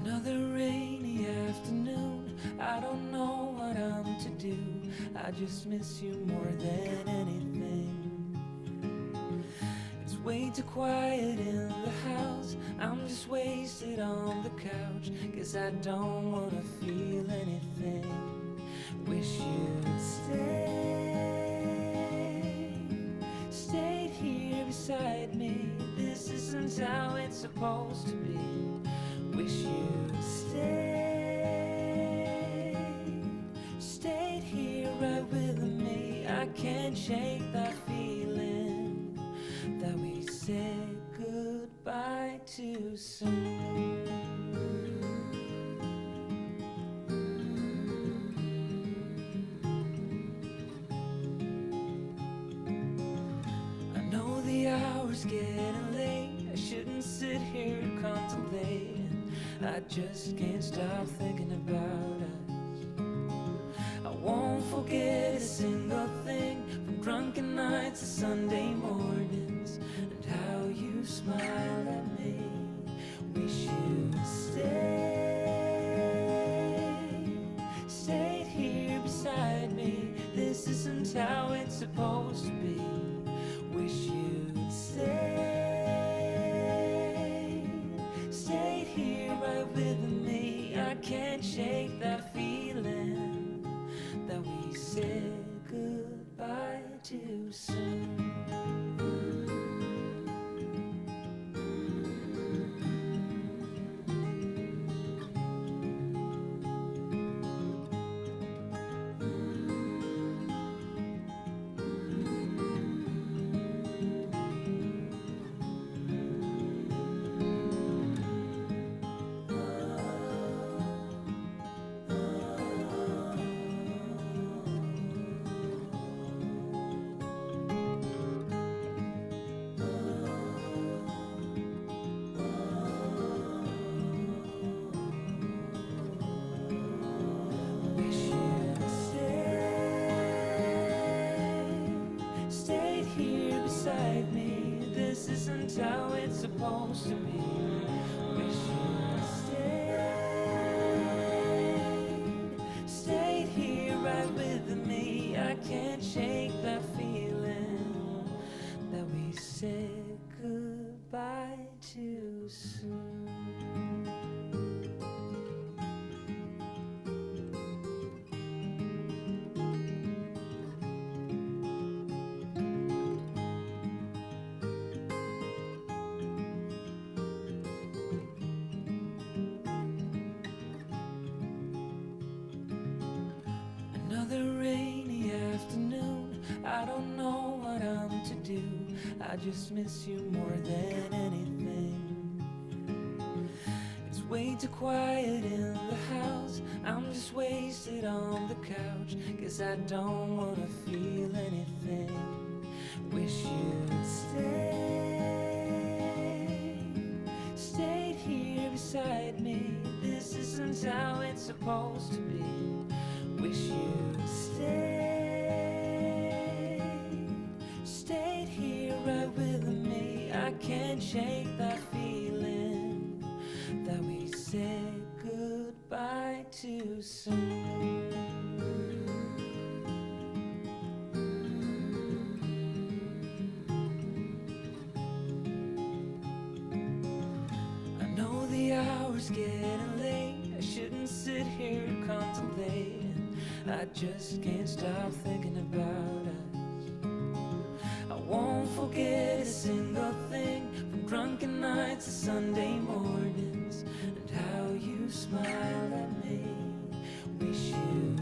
Another rainy afternoon, I don't know what I'm to do. I just miss you more than anything. It's way too quiet in the house, I'm just wasted on the couch, 'cause I don't wanna feel anything. Wish you'd stayed here beside me. This isn't how it's supposed to be. Wish you'd stayed here right with me. I can't shake that feeling that we said goodbye too soon. I know the hour's getting late, I shouldn't sit here contemplating. I just can't stop thinking about us. I won't forget a single thing, from drunken nights to Sunday mornings, and how you smile at me. Wish you'd stayed here beside me. This isn't how it's supposed to be. Wish you'd stayed here right with me. I can't shake that feeling that we said goodbye too soon. Beside me, this isn't how it's supposed to be. Wish you'd stayed here right with me. I can't shake that feeling that we said goodbye too soon. Another rainy afternoon, I don't know what I'm to do. I just miss you more than anything. It's way too quiet in the house, I'm just wasted on the couch, 'cause I don't wanna feel anything. Wish you'd stayed here beside me. This isn't how it's supposed to be. Wish you'd stayed here right with me. I can't shake that feeling that we said goodbye too soon. I know the hour's getting late, I shouldn't sit here contemplating. I just can't stop thinking about us. I won't forget a single thing, from drunken nights to Sunday mornings, and how you smile at me. Wish you'd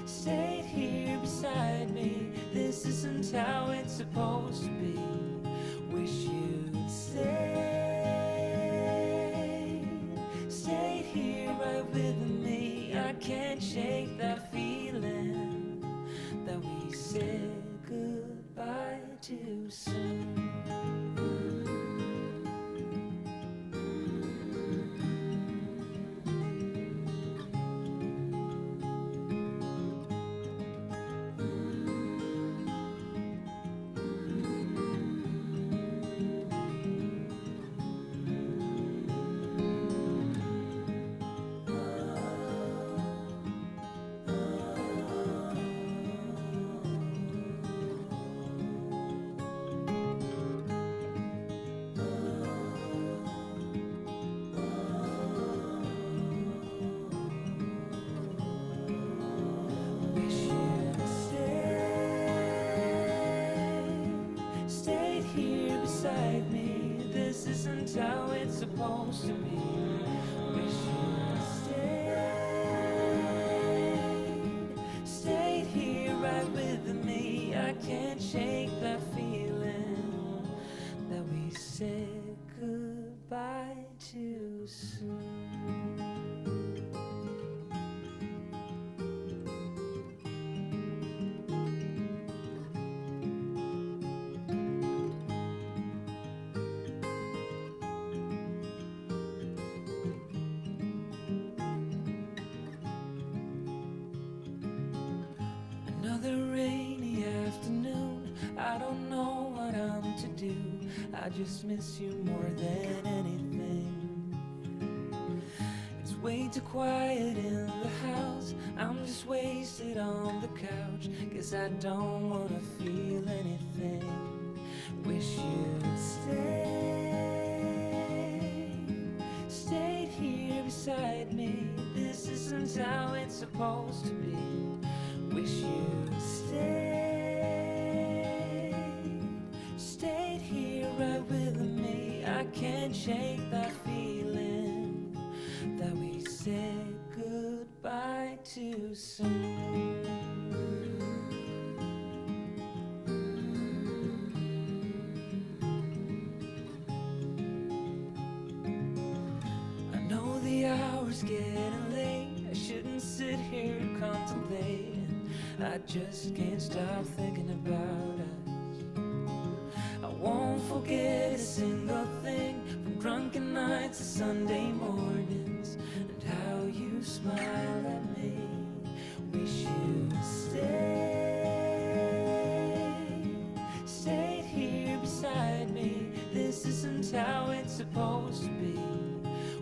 stayed here beside me. This isn't how it's supposed to be. Wish you'd stayed here right with me. I can't shake that feeling that we said goodbye too soon. isn't how it's supposed to be. Wish you'd stayed here right with me. I can't shake that feeling that we said goodbye too soon. Another rainy afternoon, I don't know what I'm to do. I just miss you more than anything. It's way too quiet in the house, I'm just wasted on the couch. Guess I don't wanna feel anything. Wish you'd stayed here beside me. This isn't how it's supposed to be. Wish you'd stayed here right with me. I can't shake that feeling that we said goodbye too soon. I know the hour's getting late, I shouldn't sit here contemplating. I just can't stop thinking about us. I won't forget a single thing, from drunken nights to Sunday mornings, and how you smile at me. Wish you'd stayed here beside me. This isn't how it's supposed to be.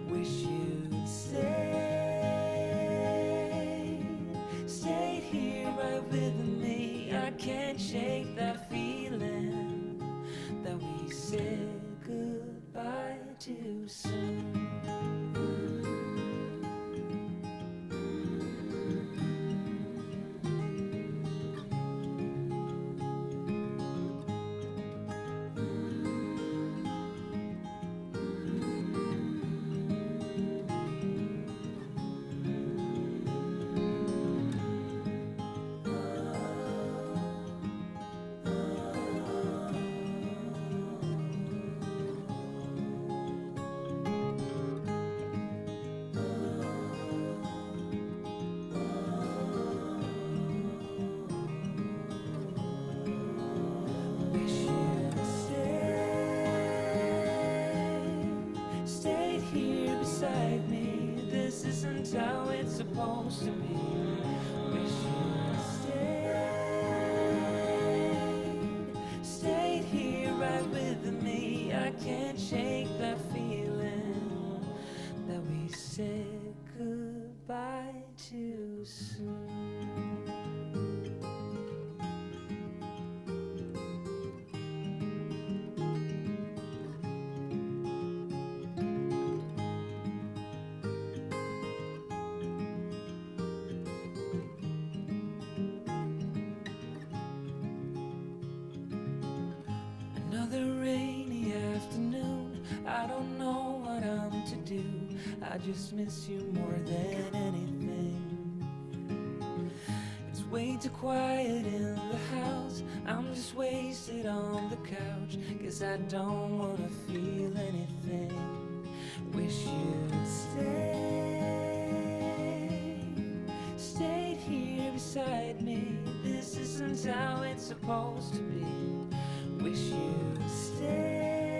Wish you'd stayed here right with me. I can't shake that feeling that we said goodbye too soon. This isn't how it's supposed to be. Wish you'd stayed here right with me. I can't shake that feeling that we said goodbye too soon. Another rainy afternoon, I don't know what I'm to do. I just miss you more than anything. It's way too quiet in the house, I'm just wasted on the couch. Guess I don't wanna feel anything. Wish you'd stayed here beside me. This isn't how it's supposed to be. Wish you'd stayed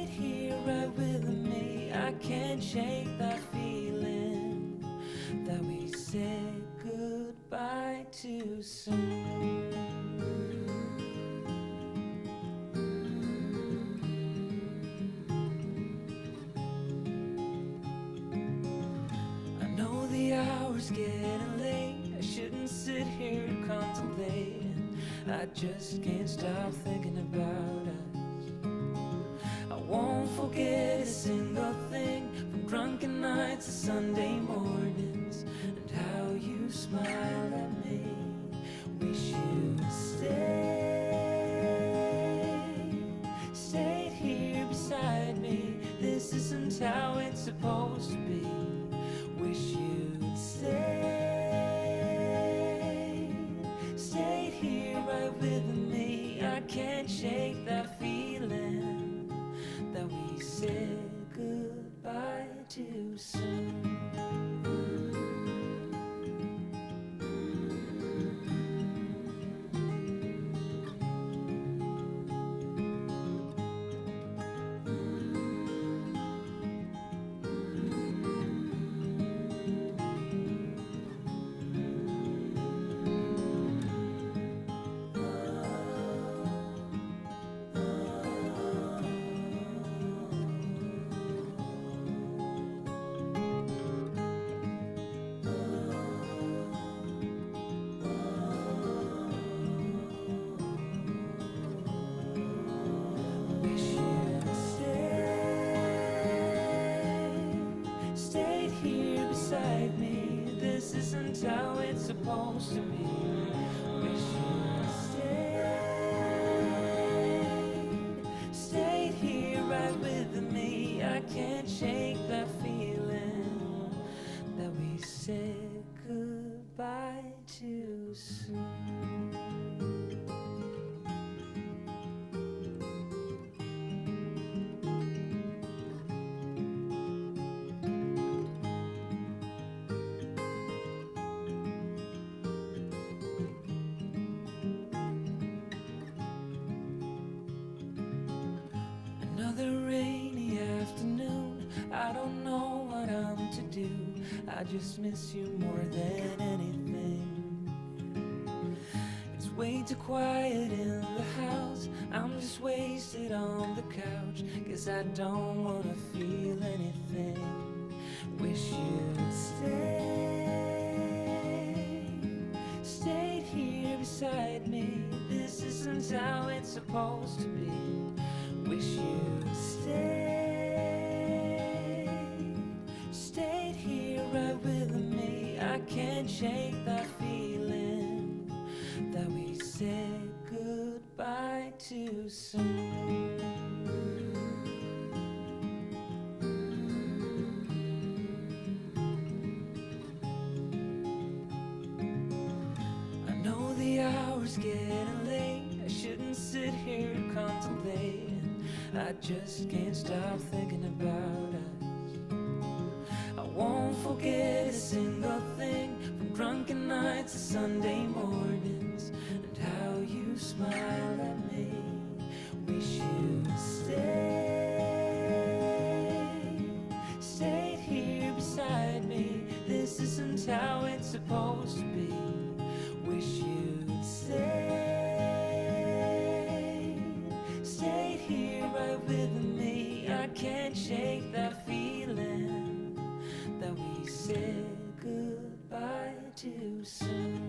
here right with me. I can't shake that feeling that we said goodbye too soon. I know the hour's getting late, I shouldn't sit here contemplating. I just can't stop thinking about us. I won't forget a single thing, from drunken nights to Sunday mornings, and how you smile at me. Wish you'd stayed this isn't how it's supposed to be. Wish you'd stayed here right with me. I can't shake that feeling that we said goodbye too soon. Another rainy afternoon, I don't know what I'm to do. I just miss you more than anything. It's way too quiet in the house, I'm just wasted on the couch. Guess I don't wanna feel anything. Wish you'd stayed here beside me. This isn't how it's supposed to be. Wish you'd stayed here right with me. I can't shake that feeling that we said goodbye too soon. I know the hour's getting late, I shouldn't sit here contemplating. I just can't stop thinking about us. I won't forget a single thing, from drunken nights to Sunday mornings, and how you smile at me. Wish you'd stayed here beside me. This isn't how it's supposed to be. Wish you'd stayed here right with me. I can't shake that feeling that we said goodbye too soon.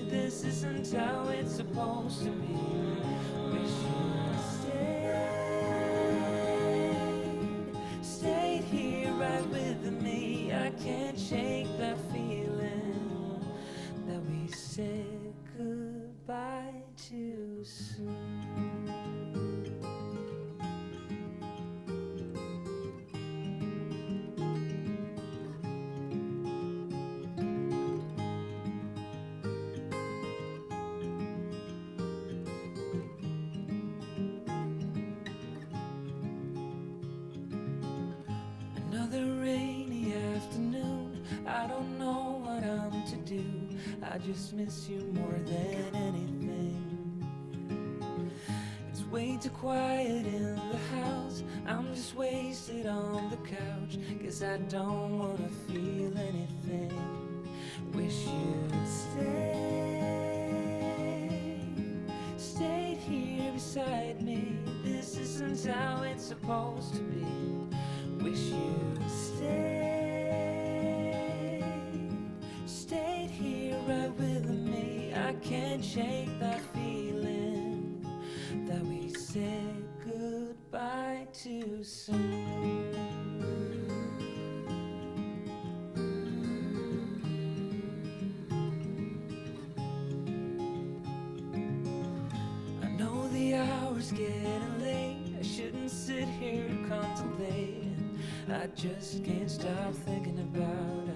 This isn't how it's supposed to be. Wish you'd stayed here right with me. I can't shake that feeling that we said goodbye too soon. Another rainy afternoon, I don't know what I'm to do. I just miss you more than anything. It's way too quiet in the house, I'm just wasted on the couch. Guess I don't wanna feel anything. Wish you'd stayed here beside me. This isn't how it's supposed to be. Wish you'd stayed here right with me. I can't shake that feeling that we said goodbye too soon. I know the hour's getting late, I shouldn't sit here contemplating. I just can't stop thinking about us.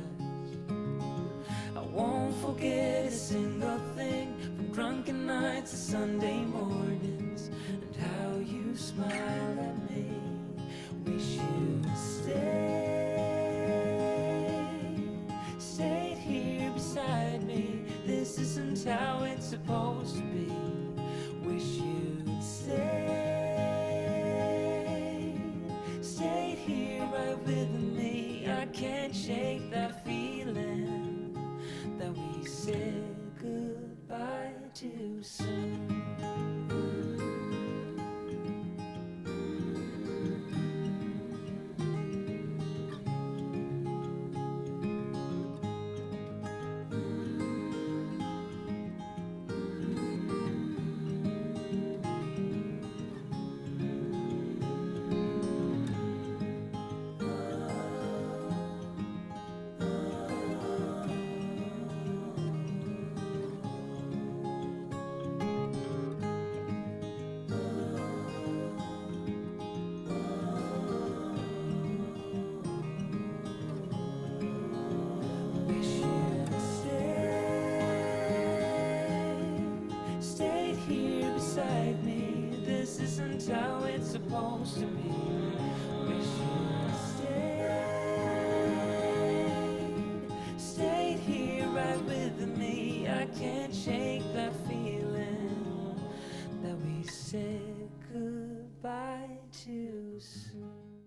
I won't forget a single thing, from drunken nights to Sunday mornings, and how you smile at me. Wish you'd can't shake that feeling that we said goodbye too soon. Wish you'd stayed here beside me. This isn't how it's supposed to be. Wish you'd stayed here right with me. I can't shake that feeling that we said goodbye too soon.